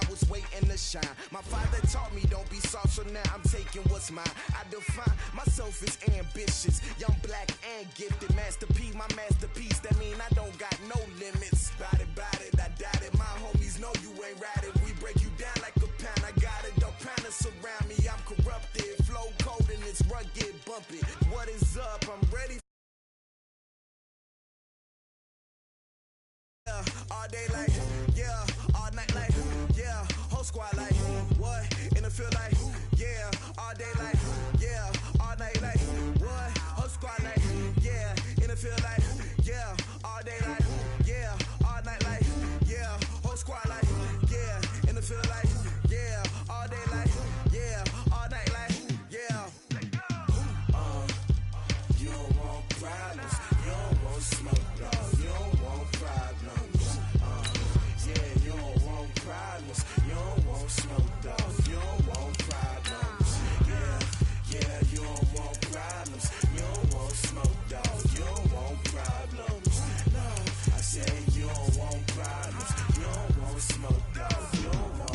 I was waiting to shine. My father taught me don't be soft, so now I'm taking what's mine. I define myself as ambitious, young, black, and gifted. Master P, my masterpiece, that mean I don't got no limits. Bout it, I doubt it. My homies know you ain't ratted. We break you down like a pound. I got a dope pound to surround me. I'm corrupted, flow cold and it's rugged, bumpy. What is up? I'm ready. All day like, yeah, all night like, yeah, whole squad like, what, in the field like, yeah, all day like, yeah, all night like, what, whole squad like, yeah, in the field like, yeah, all day like, yeah, all night like, yeah, whole squad like, yeah, in the field like, yeah, all day like, yeah, all night like, yeah. You don't want problems, you don't want smoke, dog, you don't want problems. Yeah, you don't want problems, you don't want smoke, dog, you don't want problems. Yeah, you don't want problems, you don't want smoke, dog, you don't want problems. No, I said you don't want problems, you don't want smoke, dog, you don't want.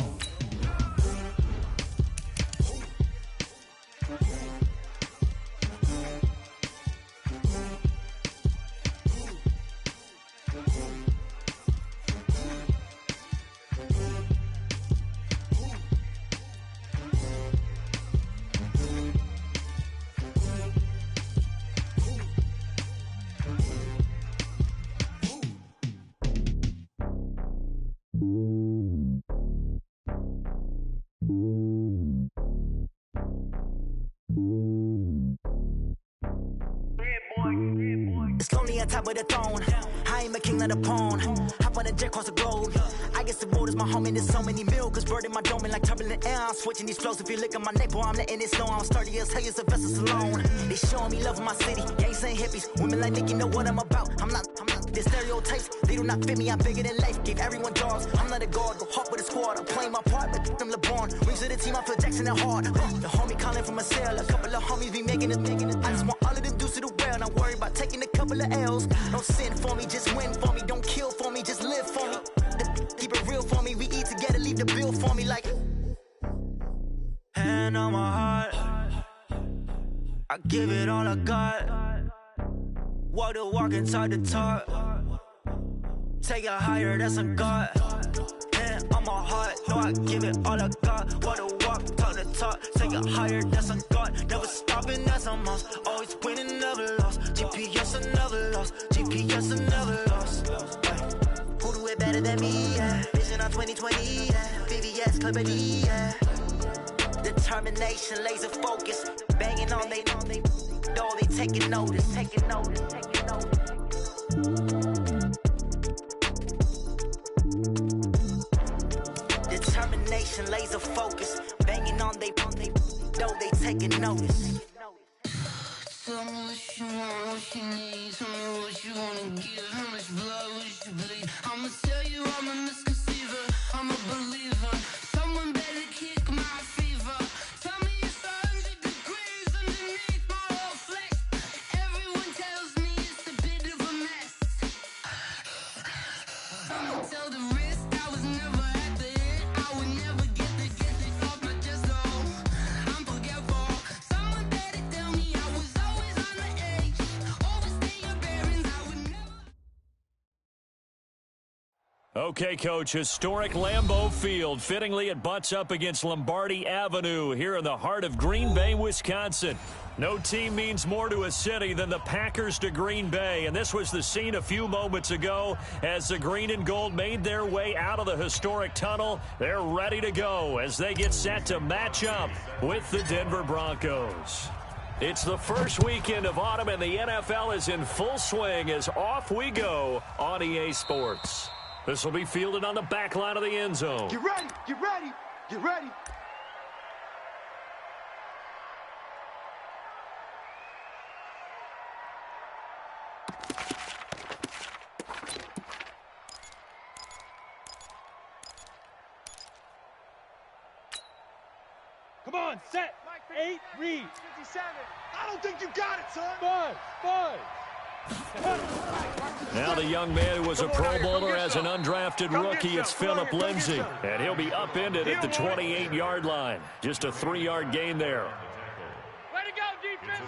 It's lonely on top of the throne. I ain't a king of the pawn. Hop on a jet across the globe. I guess the road is my home and there's so many milkers birding my dome and like turbulent air. I'm switching these flows. If you look at my neck, boy, I'm letting it snow. I'm sturdy as hell, it's a vessel alone. They showing me love in my city. Gangs ain't hippies. Women like Nick, you know what I'm about. I'm not the stereotypes. They do not fit me. I'm bigger than life. Gave everyone jobs. I'm not a guard. Go hard with a squad. I'm playing my part, but them LeBron. Rings to the team. I feel Jackson and hard. The homie calling from a cell. A couple of homies be making it. I just want all of them dudes to the well. Not worry about taking a couple of L's. Don't sin for me, just win for me. Don't kill for me, just live for me. Keep it real for me. We eat together, leave the bill for me like. Hand on my heart, I give it all I got. Walk the walk and talk the talk. Take it higher, that's a God. Hand on my heart, no, I give it all I got. Walk the walk, talk the talk. Take it higher, that's a God. Never stopping, that's a must. Always winning, never lost. GPS, I never lost. GPS, I never lost. Who do it better than me? Yeah. Vision on 2020. Yeah. VVS, Clipper D. Yeah. Determination, laser focus. Banging on they door, they taking notice. Taking notice. Determination, laser focus. Banging on they door, they taking notice. Tell me what you want, what you need. Tell me what you wanna give. How much blood would you bleed? I'ma tell you I'm a misconceiver. I'm a believer. Someone better kick my fever. Tell me it's 100 degrees underneath my whole flesh. Everyone tells me it's a bit of a mess. I'ma tell the risk I was never at the end. I would never get it off my chest. Oh, I'm forgetful. Someone better tell me I was always on the edge. Overstay your bearings. I would never. Okay, Coach, historic Lambeau Field. Fittingly, it butts up against Lombardi Avenue here in the heart of Green Bay, Wisconsin. No team means more to a city than the Packers to Green Bay, and this was the scene a few moments ago as the green and gold made their way out of the historic tunnel. They're ready to go as they get set to match up with the Denver Broncos. It's the first weekend of autumn, and the NFL is in full swing as off we go on EA Sports. This will be fielded on the back line of the end zone. Get ready, get ready, get ready. Come on, set. 8, read. 57. I don't think you got it, son. 5. Now the young man who was a Pro Bowler as an undrafted rookie, it's Phillip Lindsay. And he'll be upended at the 28-yard line. Just a 3-yard gain there.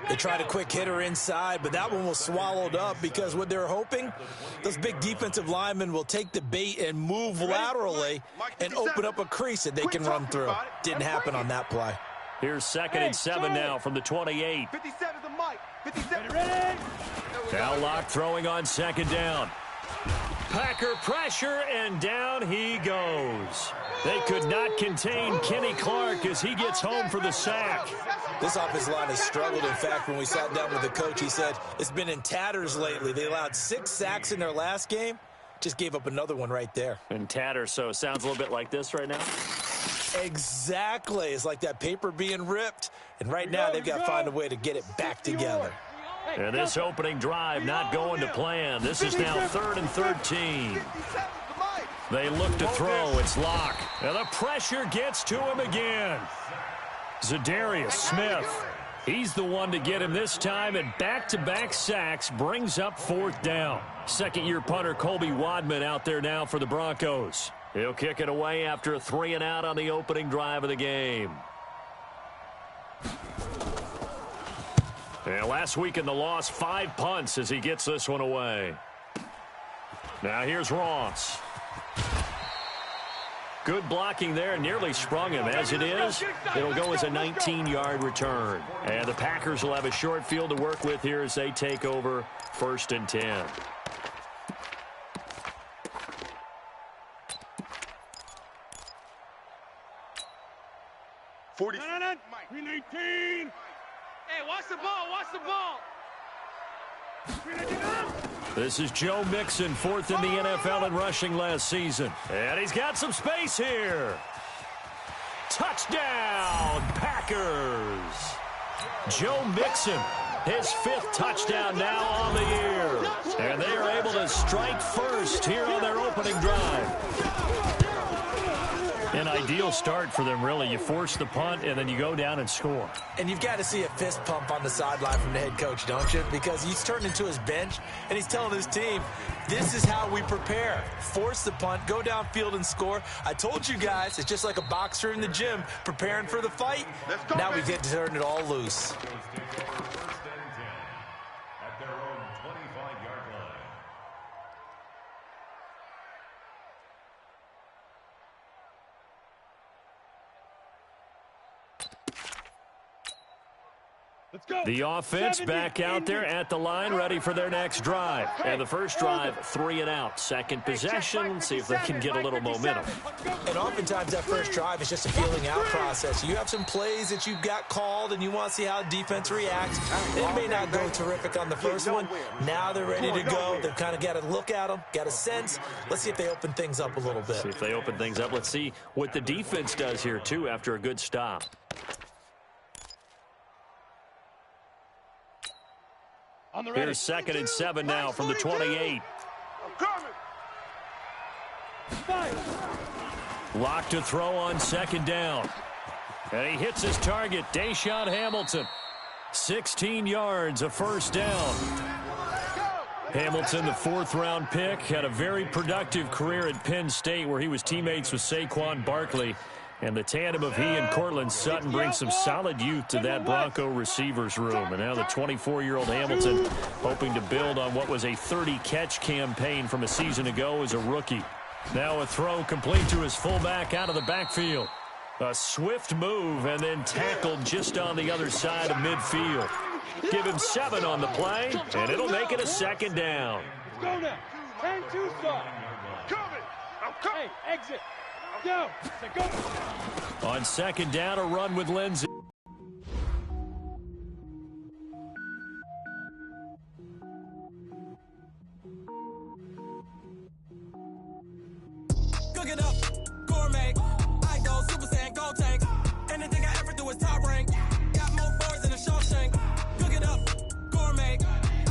They tried a quick hitter inside, but that one was swallowed up because what they're hoping, those big defensive linemen will take the bait and move laterally and open up a crease that they can run through. Didn't happen on that play. Here's 2nd and 7 now from the 28. 57 the mic. 57. Ready? Now Locke throwing on 2nd down. Packer pressure, and down he goes. They could not contain Kenny Clark as he gets home for the sack. This offensive line has struggled. In fact, when we sat down with the coach, he said it's been in tatters lately. They allowed 6 sacks in their last game. Just gave up another one right there. In tatters, so it sounds a little bit like this right now. Exactly. It's like that paper being ripped. And right now they've got to find a way to get it back together. And this opening drive not going to plan. This is now 3rd and 13. They look to throw. It's Locke. And the pressure gets to him again. Zadarius Smith. He's the one to get him this time, and back-to-back sacks brings up 4th down. Second-year punter Colby Wadman out there now for the Broncos. He'll kick it away after a 3-and-out on the opening drive of the game. And last week in the loss, 5 punts as he gets this one away. Now here's Ross. Good blocking there, nearly sprung him. As it is, it'll go as a 19-yard return. And the Packers will have a short field to work with here as they take over 1st and 10. No. 319. Hey, watch the ball. Watch the ball. This is Joe Mixon, 4th in the NFL in rushing last season. And he's got some space here. Touchdown, Packers. Joe Mixon, his 5th touchdown now on the year. And they are able to strike first here on their opening drive. An ideal start for them, really. You force the punt, and then you go down and score. And you've got to see a fist pump on the sideline from the head coach, don't you? Because he's turned into his bench, and he's telling his team, this is how we prepare. Force the punt, go downfield and score. I told you guys, it's just like a boxer in the gym preparing for the fight. Now we get to turn it all loose. The offense back out there at the line, ready for their next drive. And the first drive, 3-and-out. Second possession, see if they can get a little momentum. And oftentimes that first drive is just a feeling out process. You have some plays that you've got called, and you want to see how defense reacts. It may not go terrific on the first one. Now they're ready to go. They've kind of got to look at them, got a sense. Let's see if they open things up a little bit. See if they open things up. Let's see what the defense does here, too, after a good stop. Here's 2nd and 7 now from the 28. Locked to throw on 2nd down. And he hits his target, Deshaun Hamilton. 16 yards, a 1st down. Hamilton, the 4th-round pick, had a very productive career at Penn State where he was teammates with Saquon Barkley. And the tandem of he and Cortland Sutton brings some solid youth to that Bronco receivers room. And now the 24-year-old Hamilton hoping to build on what was a 30-catch campaign from a season ago as a rookie. Now a throw complete to his fullback out of the backfield. A swift move and then tackled just on the other side of midfield. Give him 7 on the play, and it'll make it a 2nd down. Go now. 10-2 start. Hey, exit. Go. Go. On 2nd down, a run with Lindsay. Cook it up, gourmet. I go Super Saiyan, gold tank. Anything I ever do is top rank. Got more boards than a Shawshank. Cook it up, gourmet.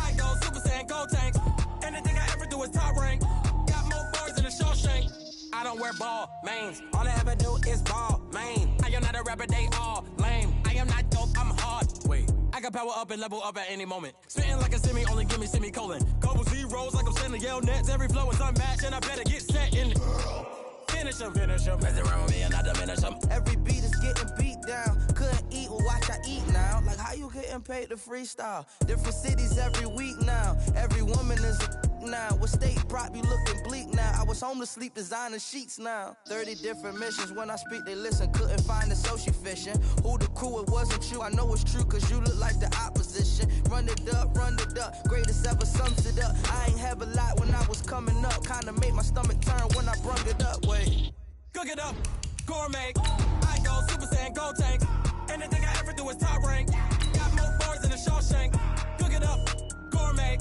I go Super Saiyan, gold tank. Anything I ever do is top rank. Got more boards than a Shawshank. I don't wear ball mains. All I ever do is ball main. I am not a rapper, they all lame. I am not dope, I'm hard. Wait, I got can power up and level up at any moment. Spitting like a semi, only give me semicolon. Couple zeros like I'm sending yell nets. Every flow is unmatched, and I better get set in. Finish him. Mess around with me and I diminish him. Every beat is getting beat down. Couldn't eat, well, watch I eat now. Like how you getting paid to freestyle? Different cities every week now. Every woman is a now. What state prop you looking bleak now? I was homeless, sleep designing sheets now. 30 different missions. When I speak, they listen. Couldn't find the social fishing. Who the crew? It wasn't you. I know it's true, cause you look like the opposition. Run it up. Greatest ever sums it up. I ain't have a lot when I was coming up. Kinda made my stomach turn when I brung it up. Wait. Cook it up, gourmet. I go Super Saiyan, go tank. Anything I ever do is top rank. Got more bars than a Shawshank. Cook it up, gourmet.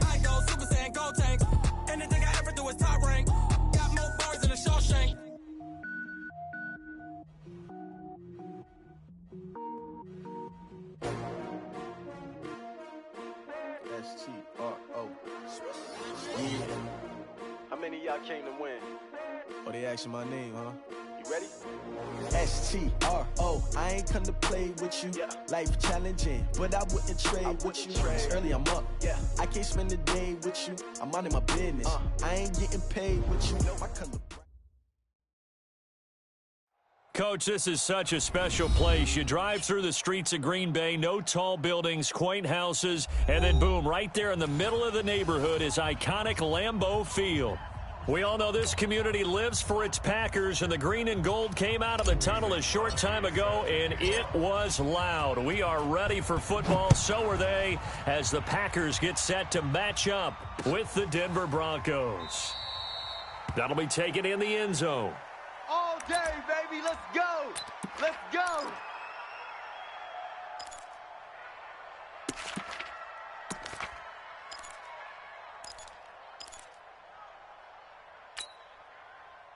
I go Super Saiyan, go tank. Anything I ever do is top rank. Got more bars than a Shawshank. S-T-R-O. How many of y'all came to win? Oh, they asking my name, huh? You ready? S-T-R-O. I ain't come to play with you. Yeah. Life challenging, but I wouldn't trade with you. It's early, I'm up. Yeah. I can't spend the day with you. I'm minding my business. I ain't getting paid with you. I come to Coach, this is such a special place. You drive through the streets of Green Bay, no tall buildings, quaint houses, and then boom, right there in the middle of the neighborhood is iconic Lambeau Field. We all know this community lives for its Packers, and the green and gold came out of the tunnel a short time ago, and it was loud. We are ready for football, so are they, as the Packers get set to match up with the Denver Broncos. That'll be taken in the end zone. All day, baby. Let's go. Let's go.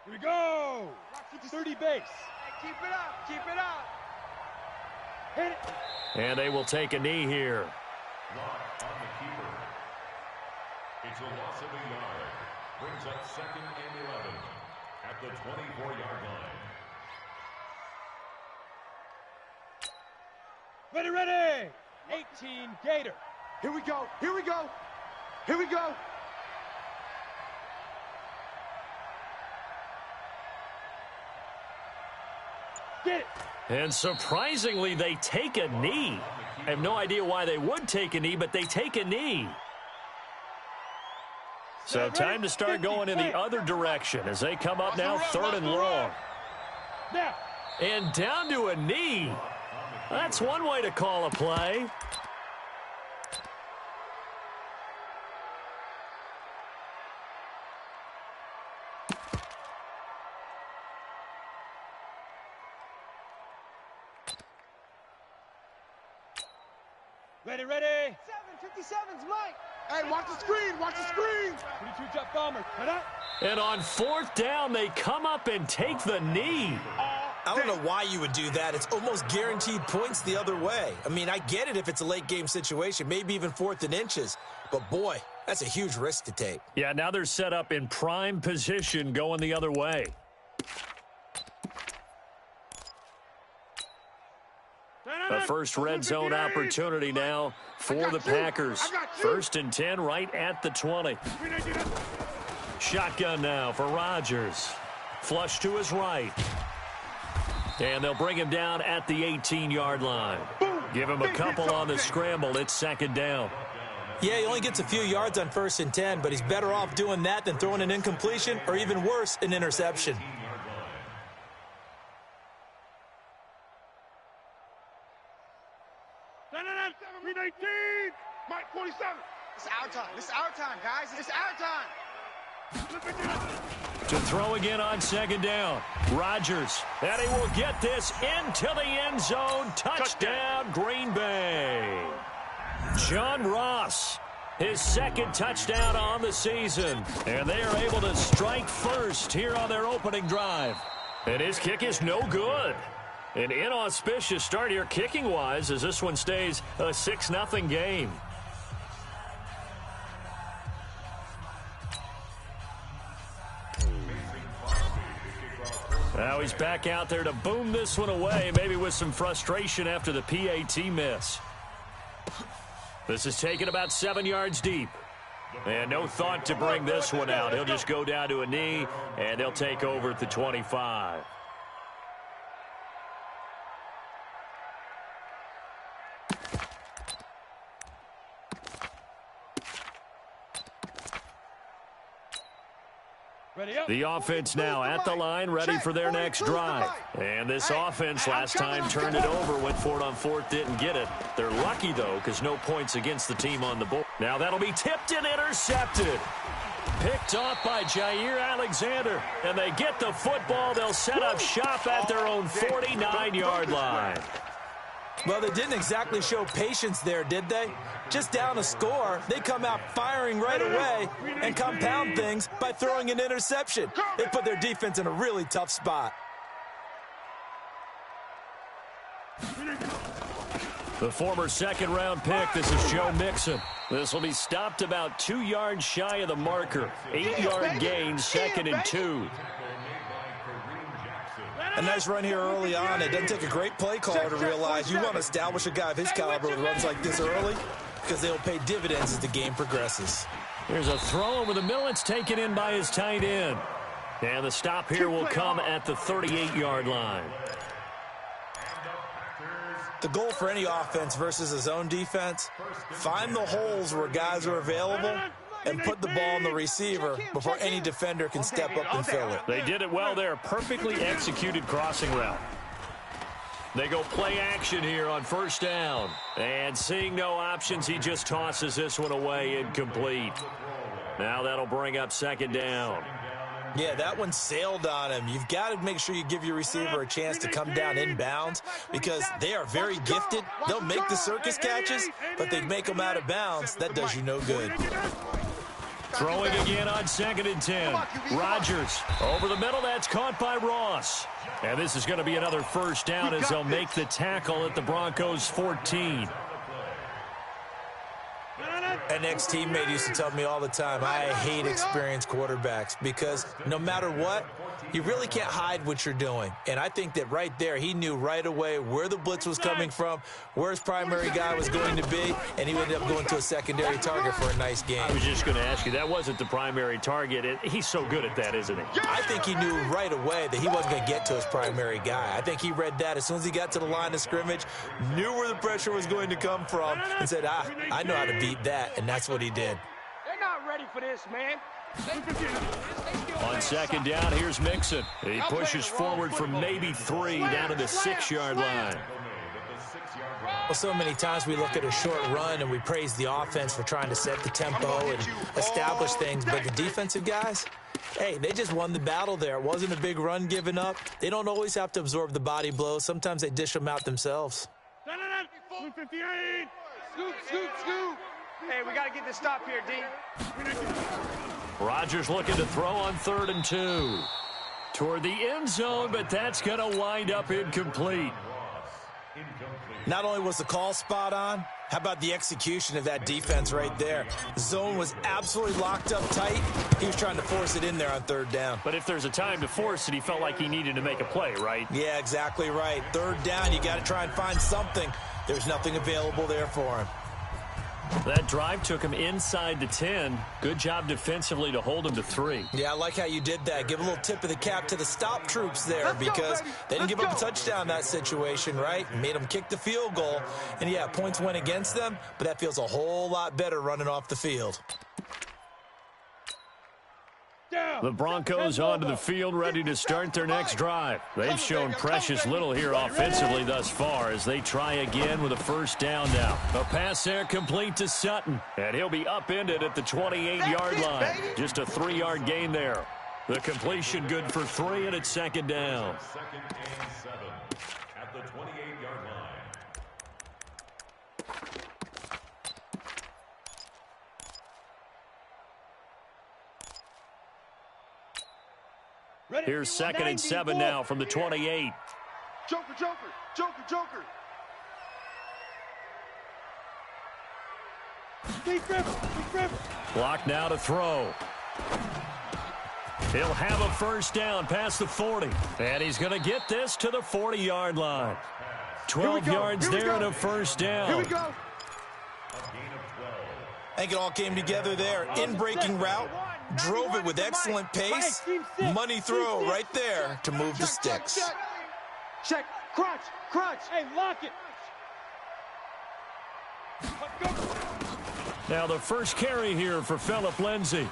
Here we go. 30 base. Hey, keep it up. Keep it up. Hit it. And they will take a knee here. Block on the keeper. It's a loss of a yard. Brings up 2nd and 11 at the 24-yard line. Ready. 18 Gator. Here we go. Here we go. Here we go. Get it. And surprisingly, they take a knee. I have no idea why they would take a knee, but they take a knee. So time to start going in the other direction as they come up now 3rd and long. Now. And down to a knee. That's one way to call a play. Ready. 757's Mike. Hey, watch the screen. Watch the screen. 22 Jeff Dahmer. Head up. And on 4th down, they come up and take the knee. I don't know why you would do that. It's almost guaranteed points the other way. I mean, I get it if it's a late game situation, maybe even 4th and inches. But, boy, that's a huge risk to take. Yeah, now they're set up in prime position going the other way. A first red zone opportunity now for the Packers. 1st and 10 right at the 20. Shotgun now for Rodgers. Flush to his right. And they'll bring him down at the 18-yard line. Give him a couple on the scramble. It's 2nd down. Yeah, he only gets a few yards on 1st and 10, but he's better off doing that than throwing an incompletion or even worse, an interception. Mike 47. It's our time. It's our time, guys. It's our time. To throw again on 2nd down. Rodgers. And he will get this into the end zone. Touchdown, Green Bay. John Ross, his 2nd touchdown on the season. And they are able to strike first here on their opening drive. And his kick is no good. An inauspicious start here kicking-wise as this one stays a 6-0 game. Now he's back out there to boom this one away, maybe with some frustration after the PAT miss. This is taken about 7 yards deep. And no thought to bring this one out. He'll just go down to a knee, and they'll take over at the 25. The offense now at the line, ready for their next drive. And this offense last time turned it over, went for it on fourth, didn't get it. They're lucky, though, because no points against the team on the board. Now that'll be tipped and intercepted. Picked off by Jair Alexander. And they get the football. They'll set up shop at their own 49-yard line. Well, they didn't exactly show patience there, did they? Just down a score, they come out firing right away and compound things by throwing an interception. They put their defense in a really tough spot. The former second-round pick, this is Joe Mixon. This will be stopped about 2 yards shy of the marker. 8-yard gain, 2nd and 2. A nice run here early on. It doesn't take a great play caller to realize you want to establish a guy of his caliber with runs like this early because they'll pay dividends as the game progresses. Here's a throw over the middle. It's taken in by his tight end. And the stop here will come at the 38-yard line. The goal for any offense versus a zone defense, find the holes where guys are available and put the ball on the receiver before any defender can step up and fill it. They did it well there. Perfectly executed crossing route. They go play action here on first down. And seeing no options, he just tosses this one away, incomplete. Now that'll bring up 2nd down. Yeah, that one sailed on him. You've got to make sure you give your receiver a chance to come down inbounds because they are very gifted. They'll make the circus catches, but they make them out of bounds. That does you no good. Throwing again on 2nd and 10. Rodgers over the middle. That's caught by Ross. And this is going to be another first down as they'll make the tackle at the Broncos' 14. An ex-teammate used to tell me all the time, I hate experienced quarterbacks because no matter what, you really can't hide what you're doing. And I think that right there, he knew right away where the blitz was coming from, where his primary guy was going to be, and he ended up going to a secondary target for a nice game. I was just going to ask you, that wasn't the primary target. He's so good at that, isn't he? I think he knew right away that he wasn't going to get to his primary guy. I think he read that as soon as he got to the line of scrimmage, knew where the pressure was going to come from, and said, I know how to beat that, and that's what he did. They're not ready for this, man. On 2nd down, here's Mixon. He pushes forward from maybe 3 down to the 6-yard line. Well, so many times we look at a short run and we praise the offense for trying to set the tempo and establish things, but the defensive guys, hey, they just won the battle there. It wasn't a big run given up. They don't always have to absorb the body blows. Sometimes they dish them out themselves. 58. Scoop, scoop, scoop. Hey, we got to get this stop here, D. Rodgers looking to throw on 3rd and 2. Toward the end zone, but that's going to wind up incomplete. Not only was the call spot on, how about the execution of that defense right there? The zone was absolutely locked up tight. He was trying to force it in there on 3rd down. But if there's a time to force it, he felt like he needed to make a play, right? Yeah, exactly right. 3rd down, you got to try and find something. There's nothing available there for him. That drive took him inside the 10. Good job defensively to hold him to 3. Yeah, I like how you did that. Give a little tip of the cap to the stop troops there because they didn't give up a touchdown in that situation, right? Made them kick the field goal. And, yeah, points went against them, but that feels a whole lot better running off the field. The Broncos onto the field, ready to start their next drive. They've shown precious little here offensively thus far as they try again with a first down now. A pass there complete to Sutton, and he'll be upended at the 28-yard line. Just a 3-yard gain there. The completion good for 3, and it's 2nd down. 2nd and 7 at the 28-yard line. Here's 2nd and 7 now from the 28. Joker, Joker, Joker, Joker. Deep grip. Block now to throw. He'll have a first down past the 40. And he's going to get this to the 40-yard line. 12 yards there and a first down. Here we go. A gain of I think it all came together there. In-breaking route, drove it with excellent pace. Money throw right there to move the sticks. Check. Crunch. Hey, lock it. Now the first carry here for Phillip Lindsay.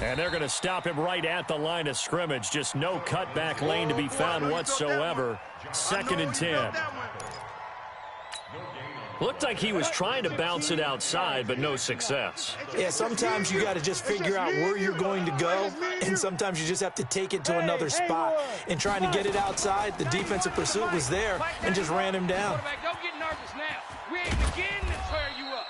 And they're going to stop him right at the line of scrimmage. Just no cutback lane to be found whatsoever. 2nd and 10. Looked like he was trying to bounce it outside, but no success. Yeah, sometimes you got to just figure out where you're going to go, and sometimes you just have to take it to another spot. In trying to get it outside, the defensive pursuit was there and just ran him down. Don't get nervous now. We ain't beginning to tear you up.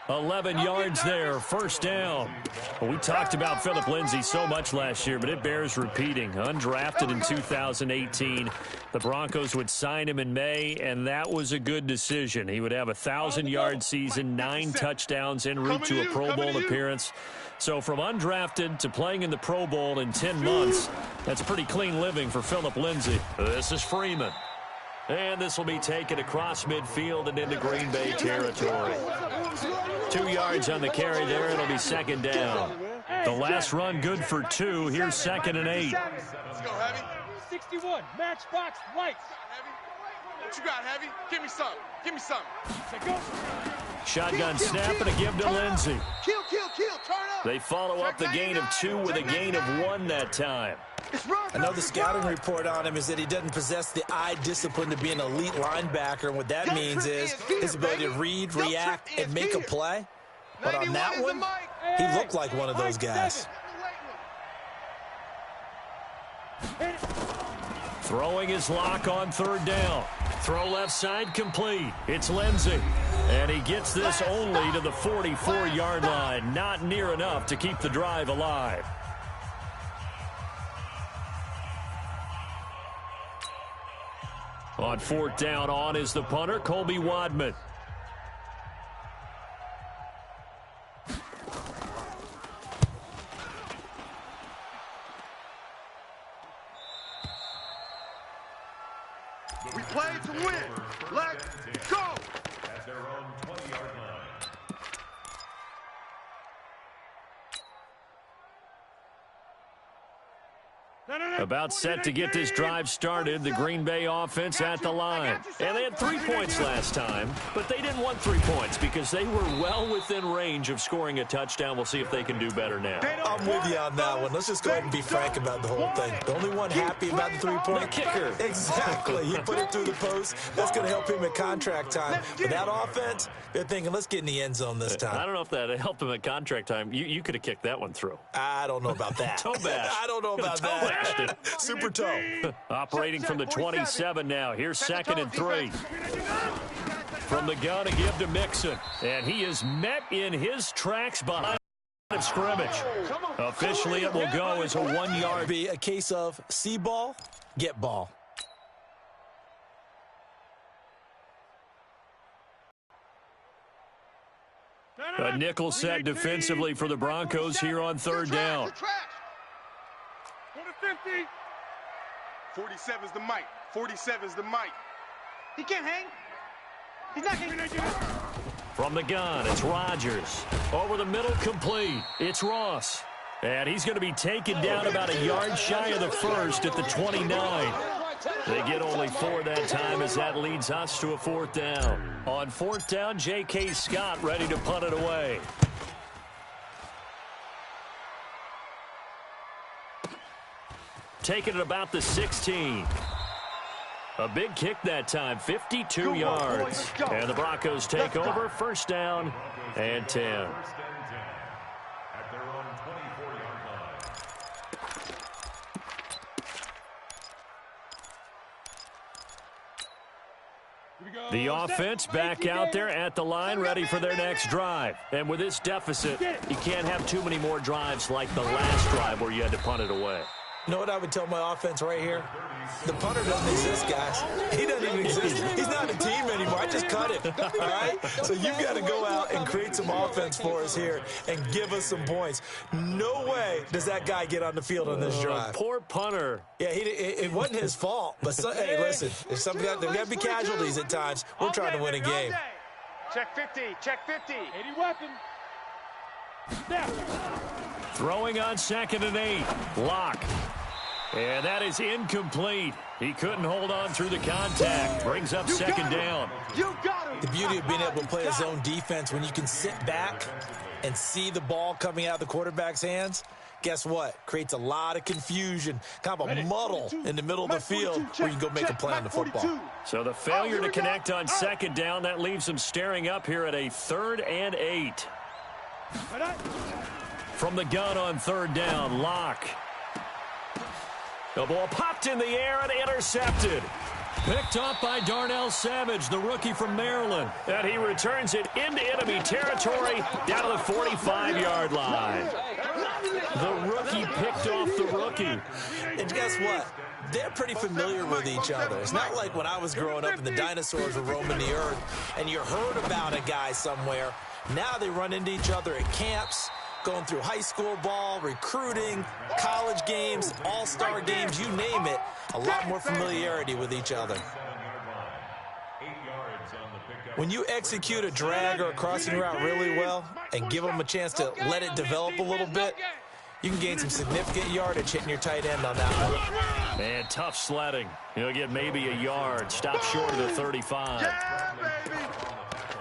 11 yards there, 1st down. Well, we talked about Phillip Lindsay so much last year, but it bears repeating. Undrafted in 2018. The Broncos would sign him in May, and that was a good decision. He would have a 1,000-yard season, 9 touchdowns en route to a Pro Bowl appearance. So from undrafted to playing in the Pro Bowl in 10 months, that's pretty clean living for Phillip Lindsay. This is Freeman. And this will be taken across midfield and into Green Bay territory. 2 yards on the carry there. It'll be 2nd down. The last run good for 2. Here's 2nd and 8. Let's go, Heavy. 61, matchbox lights. What you got, Heavy? Give me some. Shotgun snap and a give to Lindsay. Kill. Turn up. They follow up the gain of 2 with a gain of 1 that time. I know the scouting report on him is that he doesn't possess the eye discipline to be an elite linebacker, and what that means is his ability to read, react, and make a play. But on that one, he looked like one of those guys. Throwing his lock on 3rd down. Throw left side complete. It's Lindsay. And he gets this only to the 44-yard line. Not near enough to keep the drive alive. On 4th down, on is the punter, Colby Wadman. We play to win. Let's go. At their own 20-yard line. About set to get this drive started, the Green Bay offense at the line. And they had 3 points last time, but they didn't want 3 points because they were well within range of scoring a touchdown. We'll see if they can do better now. I'm with you on that one. Let's just go ahead and be frank about the whole thing. The only one happy about the 3-point? The kicker. Exactly. He put it through the post. That's going to help him at contract time. But that offense, they're thinking, let's get in the end zone this time. I don't know if that helped him at contract time. You could have kicked that one through. I don't know about that. Toe bash. I don't know about that. Super toe. Operating from the 27 now. Here's 2nd and 3. From the gun, a give to Mixon. And he is met in his tracks behind the scrimmage. Officially, it will go as a 1-yard. Be a case of see ball, get ball. A nickel set defensively for the Broncos here on 3rd down. 50. 47's the mic. 47's the mic. He can't hang. He's not hanging. From the gun, it's Rodgers. Over the middle, complete. It's Ross. And he's going to be taken down about a yard shy of the first at the 29. They get only 4 that time as that leads us to a 4th down. On 4th down, J.K. Scott ready to punt it away. Taking it about the 16. A big kick that time, 52 yards. And the Broncos take over, 1st down and 10. At their own 24-yard line. The offense back out there at the line, ready for their next drive. And with this deficit, you can't have too many more drives like the last drive where you had to punt it away. You know what I would tell my offense right here? The punter doesn't exist, guys. He doesn't even exist. He's not a team anymore. I just cut him. All right? So you've got to go out and create some offense for us here and give us some points. No way does that guy get on the field on this drive. Poor punter. Yeah, it wasn't his fault. But, hey, listen, there's got to be casualties at times. We're trying to win a game. Check 50. Check 50. 80 weapon. Snap. Throwing on 2nd and 8. Lock. And that is incomplete. He couldn't hold on through the contact. Brings up 2nd down. You got him. The beauty of being able to play a zone defense when you can sit back and see the ball coming out of the quarterback's hands, guess what? Creates a lot of confusion, kind of a muddle in the middle of the field where you can go make a play on the football. So the failure to connect on 2nd down, that leaves him staring up here at a 3rd and 8. From the gun on 3rd down, Lock. The ball popped in the air and intercepted. Picked off by Darnell Savage, the rookie from Maryland. And he returns it into enemy territory down to the 45-yard line. The rookie picked off the rookie. And guess what? They're pretty familiar with each other. It's not like when I was growing up and the dinosaurs were roaming the earth and you heard about a guy somewhere. Now they run into each other at camps, going through high school ball, recruiting, college games, all-star games, you name it. A lot more familiarity with each other. When you execute a drag or a crossing route really well and give them a chance to let it develop a little bit, you can gain some significant yardage hitting your tight end on that one. And tough sledding. He'll get maybe a yard. Stop short of the 35.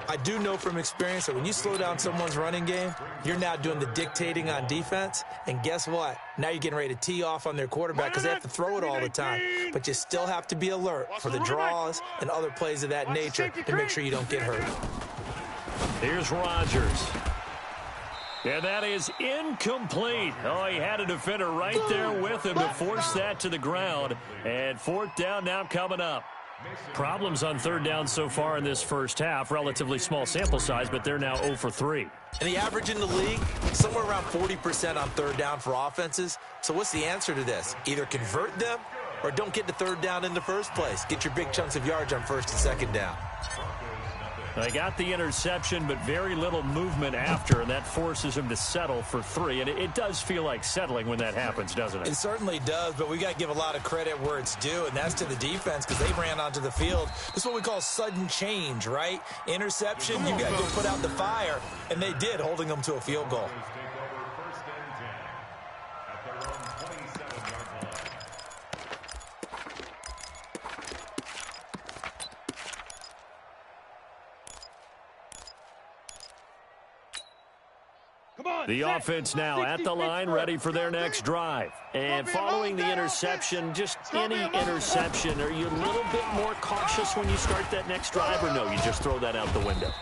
I do know from experience that when you slow down someone's running game, you're now doing the dictating on defense. And guess what? Now you're getting ready to tee off on their quarterback because they have to throw it all the time. But you still have to be alert for the draws and other plays of that nature to make sure you don't get hurt. Here's Rodgers. And that is incomplete. Oh, he had a defender right there with him to force that to the ground. And 4th down now coming up. Problems on 3rd down so far in this first half. Relatively small sample size, but they're now 0 for 3. And the average in the league, somewhere around 40% on 3rd down for offenses. So what's the answer to this? Either convert them or don't get to 3rd down in the first place. Get your big chunks of yardage on 1st and 2nd down. They got the interception, but very little movement after, and that forces him to settle for 3. And it does feel like settling when that happens, doesn't it? It certainly does, but we got to give a lot of credit where it's due, and that's to the defense because they ran onto the field. This is what we call sudden change, right? Interception, you got to go put out the fire, and they did, holding them to a field goal. The offense now at the line, ready for their next drive. And following the interception, just any interception, are you a little bit more cautious when you start that next drive, or no, you just throw that out the window?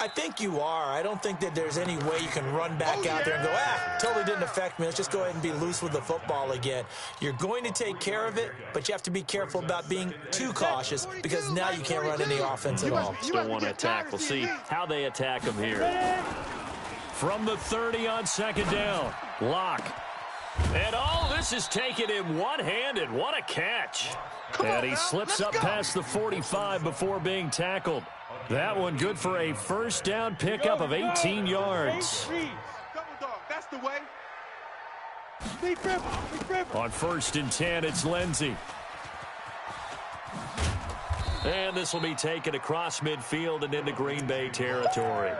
I think you are. I don't think that there's any way you can run back out there and go, totally didn't affect me. Let's just go ahead and be loose with the football again. You're going to take care of it, but you have to be careful about being too cautious because now you can't run any offense at all. Still want to attack. We'll see how they attack them here. From the 30 on 2nd down, Lock. And all this is taken in one-handed. What a catch. And he slips up past the 45 before being tackled. That one good for a 1st down pickup of 18 yards. Double dog, that's the way. On 1st and 10, it's Lindsey. And this will be taken across midfield and into Green Bay territory.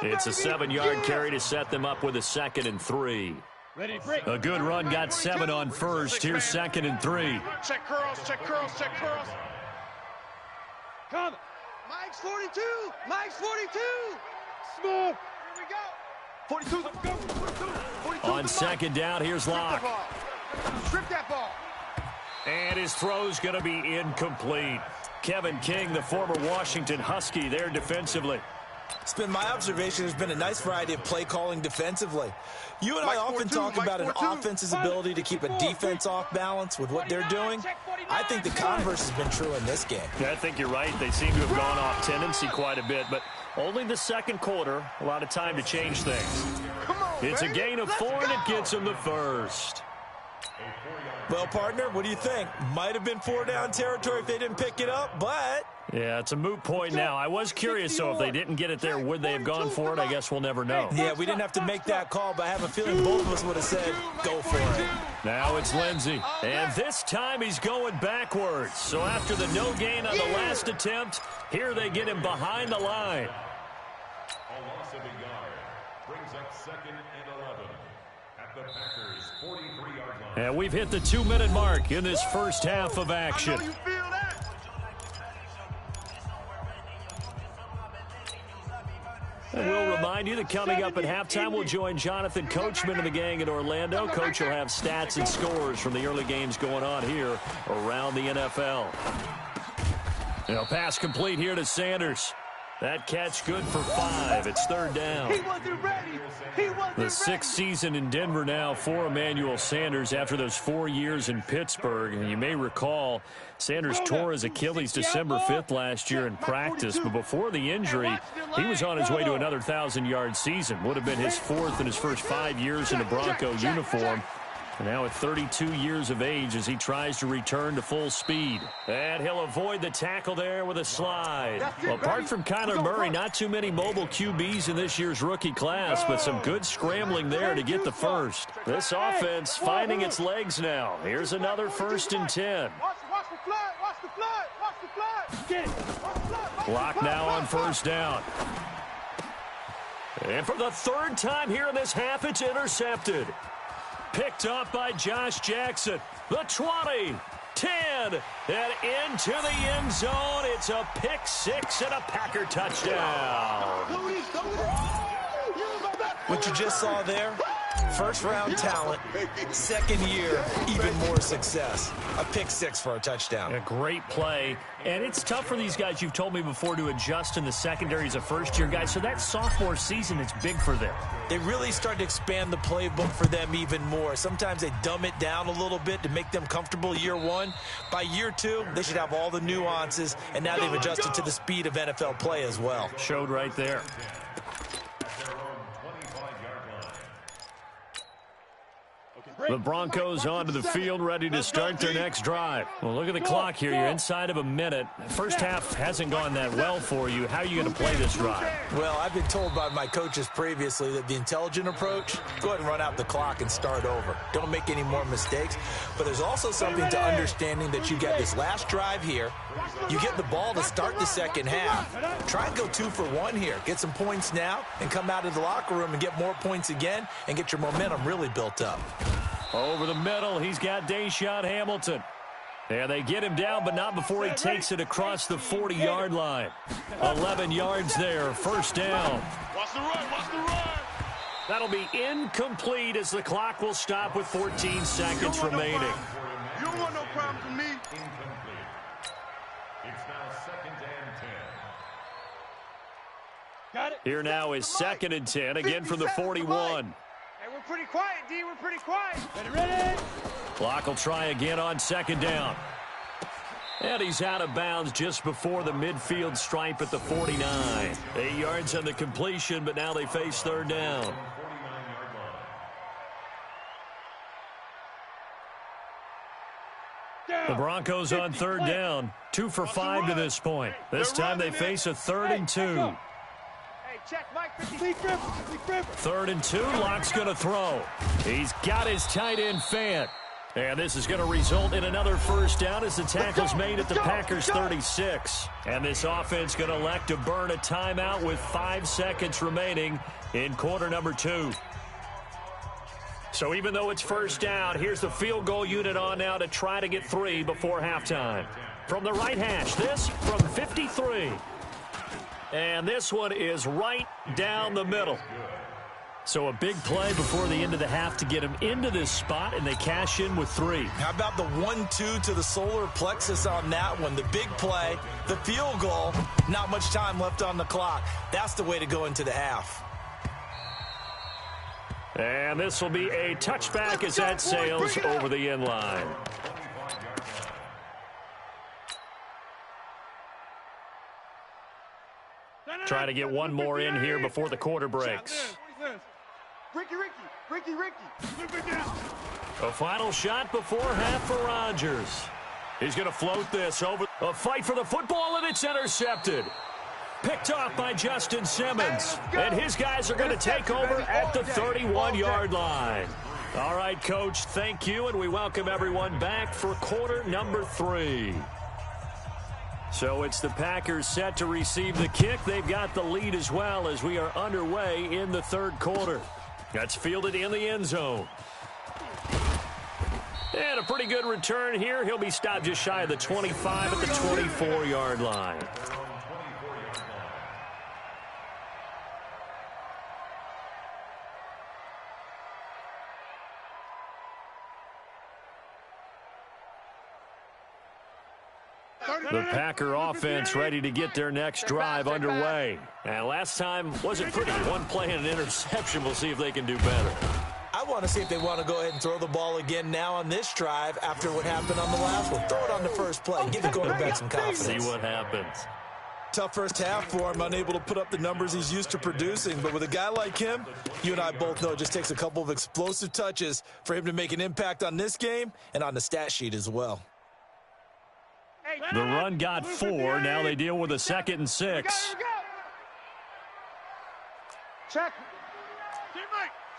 It's a 7-yard carry to set them up with a 2nd and 3. A good run, got 7 on 1st. Here's 2nd and 3. Check curls, check curls, check curls. Come. Mike's 42. Mike's 42. Smooth. Here we go. 42. Let's go. 42. On 2nd down, here's Lock. Strip that ball. And his throw's going to be incomplete. Kevin King, the former Washington Husky, there defensively. It's been my observation there's been a nice variety of play calling defensively. You and I often talk about an offense's ability to keep a defense off balance with what they're doing. I think the converse has been true in this game. Yeah, I think you're right. They seem to have gone off tendency quite a bit, but only the 2nd quarter, a lot of time to change things. It's a gain of 4, and it gets them the 1st. Well, partner, what do you think? Might have been 4-down territory if they didn't pick it up, but... Yeah, it's a moot point now. I was curious, though, if they didn't get it there, would they have gone for it? I guess we'll never know. Yeah, we didn't have to make that call, but I have a feeling both of us would have said, go for it. Now it's Lindsey, and this time he's going backwards. So after the no gain on the last attempt, here they get him behind the line. A loss of a yard. Brings up 2nd and 11 at the Packers' 43-yard line. And we've hit the 2-minute mark in this first half of action. I know you feel that. And we'll remind you that coming up at halftime, we'll join Jonathan Coachman and the gang in Orlando. Coach will have stats and scores from the early games going on here around the NFL. Pass complete here to Sanders. That catch good for 5. It's 3rd down. He wasn't ready. The 6th season in Denver now for Emmanuel Sanders after those 4 years in Pittsburgh. And you may recall Sanders tore his Achilles December 5th last year in practice. But before the injury, he was on his way to another 1,000-yard season. Would have been his 4th in his first 5 years in a Bronco uniform. And now at 32 years of age as he tries to return to full speed. And he'll avoid the tackle there with a slide. Well, apart from Kyler Murray, not too many mobile QBs in this year's rookie class, but some good scrambling there to get the first. This offense finding its legs now. Here's another 1st and 10. Watch the flood. Watch the flood. Watch the flood. Get it. Clock now on 1st down. And for the 3rd time here in this half, it's intercepted. Picked up by Josh Jackson. The 20, 10, and into the end zone. It's a pick 6 and a Packer touchdown. What you just saw there, first-round talent, 2nd year, even more success. A pick 6 for a touchdown. A great play. And it's tough for these guys, you've told me before, to adjust in the secondary as a first-year guy. So that sophomore season is big for them. They really start to expand the playbook for them even more. Sometimes they dumb it down a little bit to make them comfortable year 1. By year 2, they should have all the nuances, and now they've adjusted to the speed of NFL play as well. Showed right there. The Broncos onto the field, ready to start their next drive. Well, look at the clock here. You're inside of a minute. First half hasn't gone that well for you. How are you going to play this drive? Well, I've been told by my coaches previously that the intelligent approach, go ahead and run out the clock and start over. Don't make any more mistakes. But there's also something to understanding that you get this last drive here. You get the ball to start the second half. Try and go 2 for 1 here. Get some points now and come out of the locker room and get more points again and get your momentum really built up. Over the middle, he's got Deshaun Hamilton. And they get him down, but not before he takes it across the 40-yard line. 11 yards there, 1st down. Watch the run. Watch the run. That'll be incomplete as the clock will stop with 14 seconds remaining. You don't want no problem from me. Incomplete. It's now 2nd and 10. Got it. Here now is 2nd and 10, again from the 41. Hey, we're pretty quiet, D. We're pretty quiet. Ready? Clock will try again on 2nd down. And he's out of bounds just before the midfield stripe at the 49. 8 yards on the completion, but now they face 3rd down. The Broncos on 3rd down. 2 for 5 to this point. This time they face a 3rd and 2. Hey, check Mike. 3rd and 2. Locke's going to throw. He's got his tight end Fant. And this is going to result in another 1st down as the tackle's made at the Packers' 36. And this offense going to elect to burn a timeout with 5 seconds remaining in quarter number 2. So even though it's 1st down, here's the field goal unit on now to try to get 3 before halftime. From the right hash, this from 53. And this one is right down the middle. So a big play before the end of the half to get him into this spot, and they cash in with 3. How about the 1-2 to the solar plexus on that one? The big play, the field goal, not much time left on the clock. That's the way to go into the half. And this will be a touchback as that sails over the end line. Try to get one more in here before the quarter breaks. Ricky. A final shot before half for Rodgers. He's going to float this over. A fight for the football, and it's intercepted. Picked off by Justin Simmons. And his guys are going to take over at the 31-yard line. All right, Coach, thank you, and we welcome everyone back for quarter number 3. So it's the Packers set to receive the kick. They've got the lead as well as we are underway in the third quarter. That's fielded in the end zone. And a pretty good return here. He'll be stopped just shy of the 25 at the 24-yard line. The Packer offense ready to get their next drive underway. And last time wasn't pretty. One play and an interception. We'll see if they can do better. I want to see if they want to go ahead and throw the ball again now on this drive after what happened on the last one. Throw it on the first play. Give the quarterback some confidence. See what happens. Tough first half for him, unable to put up the numbers he's used to producing. But with a guy like him, you and I both know it just takes a couple of explosive touches for him to make an impact on this game and on the stat sheet as well. The run got 4. Now they deal with a 2nd and 6. Check.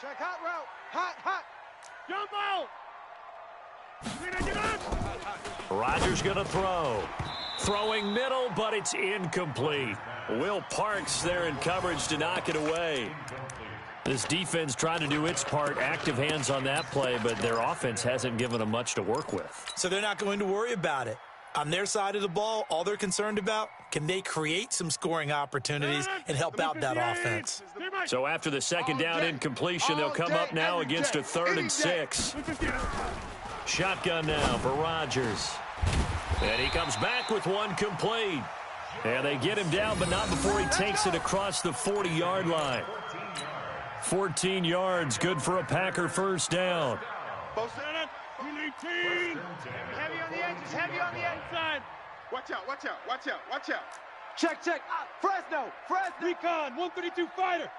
Check hot route. Hot. Jump out. Rodgers going to throw. Throwing middle, but it's incomplete. Will Parks there in coverage to knock it away. This defense trying to do its part, active hands on that play, but their offense hasn't given them much to work with. So they're not going to worry about it. On their side of the ball, all they're concerned about, can they create some scoring opportunities and help out that offense? So after the 2nd down incompletion, they'll come up now against a 3rd and 6. Shotgun now for Rodgers. And he comes back with one complete. And they get him down, but not before he takes it across the 40-yard line. 14 yards, good for a Packer first down. Heavy on the edges, heavy on the inside. Watch out. Check. Fresno. Recon, 132 fighter.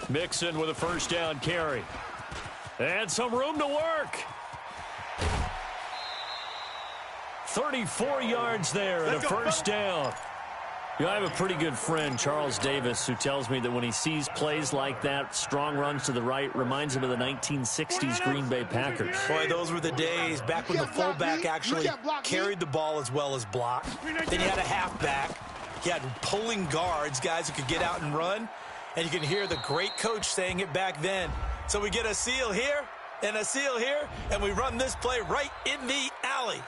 Mixon with a first down carry. And some room to work. 34 yards there and a first down. You know, I have a pretty good friend, Charles Davis, who tells me that when he sees plays like that, strong runs to the right, reminds him of the 1960s Green Bay Packers. Boy, those were the days back when the fullback actually carried the ball as well as blocked. Then you had a halfback. You had pulling guards, guys who could get out and run. And you can hear the great coach saying it back then. So we get a seal here and a seal here, and we run this play right in the alley.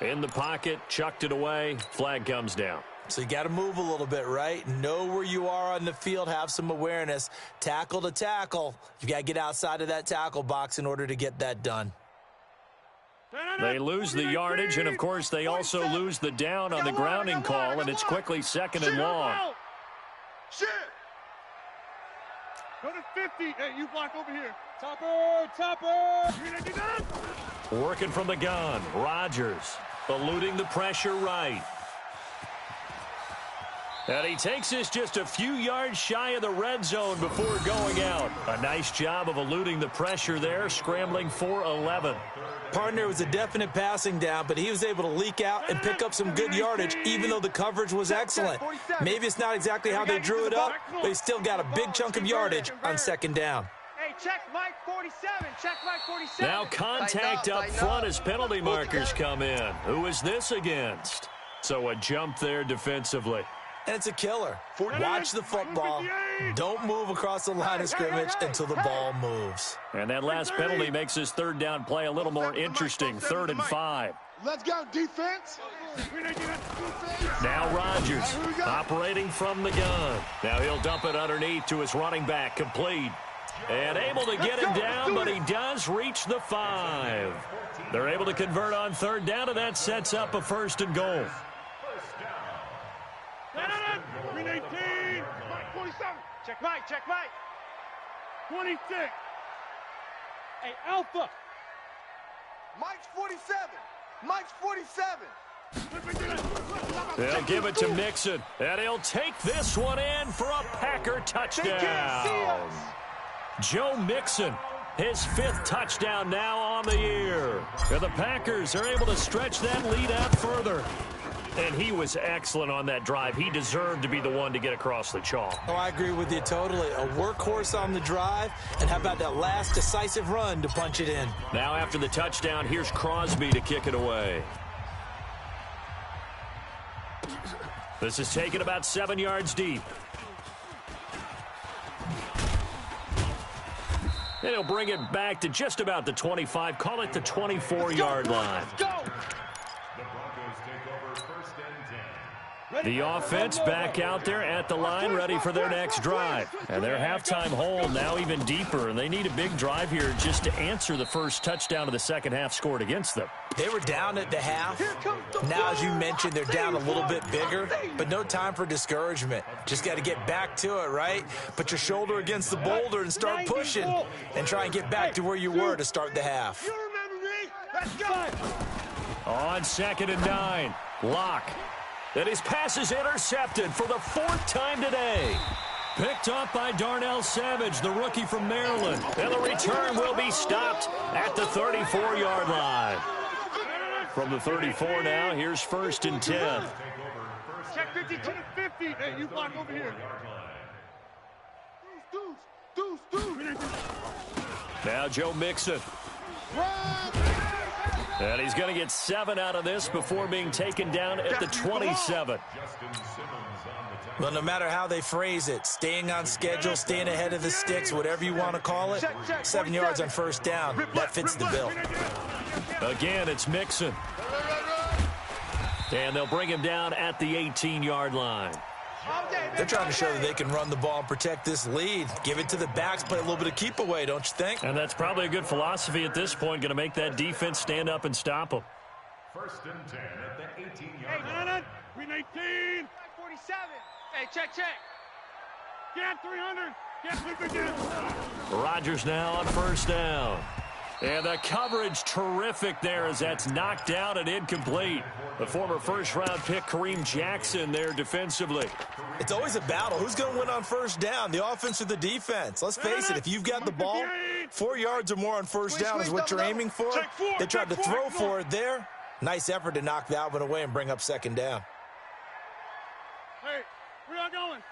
In the pocket, chucked it away, flag comes down. So you got to move a little bit, right? Know where you are on the field, have some awareness. Tackle to tackle. You got to get outside of that tackle box in order to get that done. They lose the yardage, and, of course, they also lose the down on the grounding call, and it's quickly 2nd and long. Shit. Go to 50. Hey, you block over here. Topper. Working from the gun. Rodgers eluding the pressure right. And he takes us just a few yards shy of the red zone before going out. A nice job of eluding the pressure there, scrambling for 11. Partner was a definite passing down, but he was able to leak out and pick up some good yardage, even though the coverage was excellent. Maybe it's not exactly how they drew it up, but he still got a big chunk of yardage on 2nd down. Hey, check Mike 47. Check Mike 47. Now contact up front as penalty markers come in. Who is this against? So a jump there defensively. And it's a killer. Watch the football. Don't move across the line of scrimmage until the ball moves. And that last penalty makes his 3rd down play a little more interesting. 3rd and 5. Let's go, defense. Now Rodgers operating from the gun. Now he'll dump it underneath to his running back, complete. And able to get him down, but he does reach the 5. They're able to convert on 3rd down, and that sets up a 1st and goal. 318. Mike 47. Check Mike. 26. Hey, Alpha. Mike's 47. They'll give it to Mixon, and he'll take this one in for a Packer touchdown. Joe Mixon, his 5th touchdown now on the year. And the Packers are able to stretch that lead out further. And he was excellent on that drive. He deserved to be the one to get across the chalk. Oh, I agree with you totally. A workhorse on the drive, and how about that last decisive run to punch it in? Now after the touchdown, here's Crosby to kick it away. This is taken about 7 yards deep. And he'll bring it back to just about the 25. Call it the 24-yard line. The offense back out there at the line, ready for their next drive. And their halftime hole now even deeper. And they need a big drive here just to answer the first touchdown of the second half scored against them. They were down at the half. Now, as you mentioned, they're down a little bit bigger, but no time for discouragement. Just got to get back to it, right? Put your shoulder against the boulder and start pushing and try and get back to where you were to start the half. On 2nd and 9, Locke. And his pass is intercepted for the 4th time today. Picked up by Darnell Savage, the rookie from Maryland. And the return will be stopped at the 34-yard line. From the 34 now, here's 1st and 10. Check 50 to the 50. Hey, you block over here. Deuce. Now Joe Mixon. And he's going to get 7 out of this before being taken down at the 27. Well, no matter how they phrase it, staying on schedule, staying ahead of the sticks, whatever you want to call it, 7 yards on 1st down, that fits the bill. Again, it's Mixon. And they'll bring him down at the 18-yard line. They're trying to show that they can run the ball and protect this lead. Give it to the backs, play a little bit of keep away, don't you think? And that's probably a good philosophy at this point, going to make that defense stand up and stop them. 1st and 10 at the 18-yard line. line. Green 18. 47. Hey, check. Get 300. Get flip again. Rodgers now on 1st down. And the coverage terrific there as that's knocked out and incomplete. The former 1st-round pick Kareem Jackson there defensively. It's always a battle. Who's going to win on 1st down, the offense or the defense? Let's face it, if you've got the ball, 4 yards or more on 1st down is what you're aiming for. They tried to throw for it there. Nice effort to knock that one away and bring up 2nd down. Hey, where y'all going?